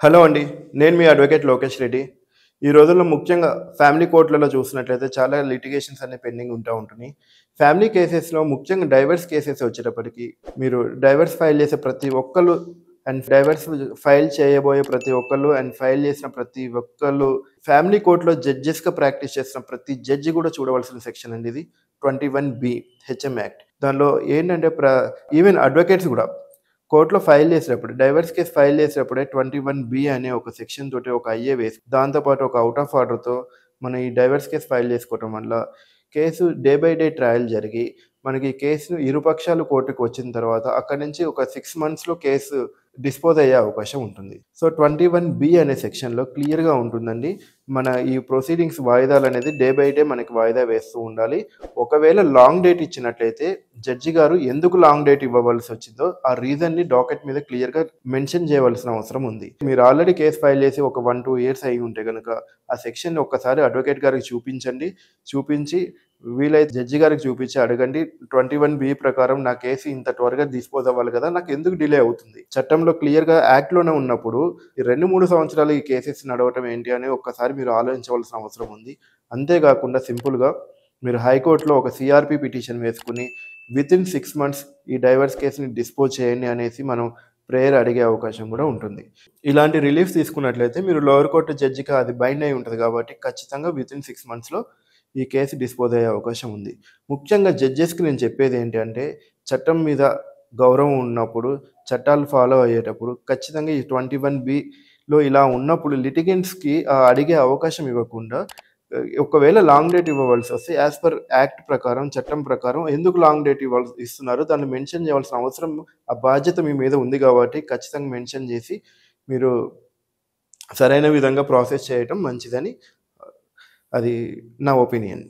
Hello అండి. నేను మీ advocate Lokesh Reddy. ఈ రోజుల్లో ముఖ్యంగా ఫ్యామిలీ కోర్ట్‌లలో చూసినట్లయితే చాలా లిటిగేషన్స్ అనేవి పెండింగ్ ఉంటున్నాయి. ఫ్యామిలీ కేసెస్‌లో ముఖ్యంగా డైవర్స్ కేసెస్ వచ్చేటప్పటికి మీరు డైవర్స్ ఫైల్ చేసే ప్రతి ఒక్కళ్ళు డైవర్స్ ఫైల్ చేయబోయే ప్రతి ఒక్కళ్ళు ఫైల్ చేసిన ప్రతి ఒక్కళ్ళు ఫ్యామిలీ కోర్ట్‌లో జడ్జెస్‌గా ప్రాక్టీస్ చేస్తున్న ప్రతి జడ్జి కూడా చూడవలసిన సెక్షన్ అండి ఇది. 21(b) HM act. దానిలో ఏంటంటే ఈవెన్ అడ్వకేట్స్ కూడా కోర్ట్‌లో ఫైల్ చేసేటప్పుడు డైవర్స్ కేస్ ఫైల్ చేసేటప్పుడే 21(b) అనే ఒక సెక్షన్ తోటి ఒక ఐఏ వేసి దాంతో పాటు ఒక ఔట్ ఆఫ్ ఆర్డర్‌తో మనం ఈ డైవర్స్ కేస్ ఫైల్ చేసుకోవటం వల్ల case day by day trial జరిగి మనకి కేసు ఇరుపక్షాలు కోర్టుకి వచ్చిన తర్వాత అక్కడి నుంచి ఒక 6 మంత్స్‌లో కేసు డిస్పోజ్ అయ్యే అవకాశం ఉంటుంది. సో 21(b) అనే సెక్షన్‌లో క్లియర్‌గా ఉంటుందండి. మన ఈ ప్రొసీడింగ్స్ వాయిదాలనేది డే బై డే మనకి వాయిదా వేస్తూ ఉండాలి. ఒకవేళ లాంగ్ డేట్ ఇచ్చినట్లయితే జడ్జి గారు ఎందుకు లాంగ్ డేట్ ఇవ్వవలసి వచ్చిందో ఆ రీజన్‌ని డాకెట్ మీద క్లియర్‌గా మెన్షన్ చేయవలసిన అవసరం ఉంది. మీరు ఆల్రెడీ కేస్ ఫైల్ చేసి ఒక 1, 2 ఇయర్స్ అయ్యి ఉంటే గనక ఆ సెక్షన్‌ని ఒక్కసారి అడ్వకేట్ గారికి చూపించండి. చూపించి వీలైతే జడ్జి గారికి చూపించి అడగండి. 21(b) ప్రకారం నా కేసు ఇంత త్వరగా డిస్పోజ్ అవ్వాలి కదా! నాకు ఎందుకు డిలే అవుతుంది? చట్టంలో క్లియర్‌గా యాక్ట్‌లోనే ఉన్నప్పుడు ఈ 2, 3 సంవత్సరాలు ఈ కేసెస్ నడవటం ఏంటి అని ఒక్కసారి మీరు ఆలోచించవలసిన అవసరం ఉంది. అంతేకాకుండా సింపుల్‌గా మీరు హైకోర్ట్‌లో ఒక సీఆర్‌పీ పిటిషన్ వేసుకొని వితిన్ 6 మంత్స్ ఈ డైవర్స్ కేస్‌ని డిస్పోజ్ చేయండి అనేసి మనం ప్రేయర్ అడిగే అవకాశం కూడా ఉంటుంది. ఇలాంటి రిలీఫ్స్ తీసుకున్నట్లయితే మీరు లోయర్ కోర్ట్ జడ్జికి అది బైండ్ అయి ఉంటది కాబట్టి ఖచ్చితంగా వితిన్ 6 మంత్స్‌లో ఈ కేసు డిస్పోజ్ అయ్యే అవకాశం ఉంది. ముఖ్యంగా జడ్జెస్‌కి నేను చెప్పేది ఏంటి అంటే చట్టం మీద గౌరవం ఉన్నప్పుడు, చట్టాలు ఫాలో అయ్యేటప్పుడు ఖచ్చితంగా ఈ 21(b)లో ఇలా ఉన్నప్పుడు లిటిగెంట్స్‌కి అడిగే అవకాశం ఇవ్వకుండా ఒకవేళ లాంగ్ డేట్ ఇవ్వవలసి వస్తే యాస్ పర్ యాక్ట్ ప్రకారం, చట్టం ప్రకారం ఎందుకు లాంగ్ డేట్ ఇస్తున్నారో దాన్ని మెన్షన్ చేయవలసిన అవసరం, ఆ బాధ్యత మీ మీద ఉంది కాబట్టి ఖచ్చితంగా మెన్షన్ చేసి మీరు సరైన విధంగా ప్రాసెస్ చేయటం మంచిదని అది నా ఒపీనియన్.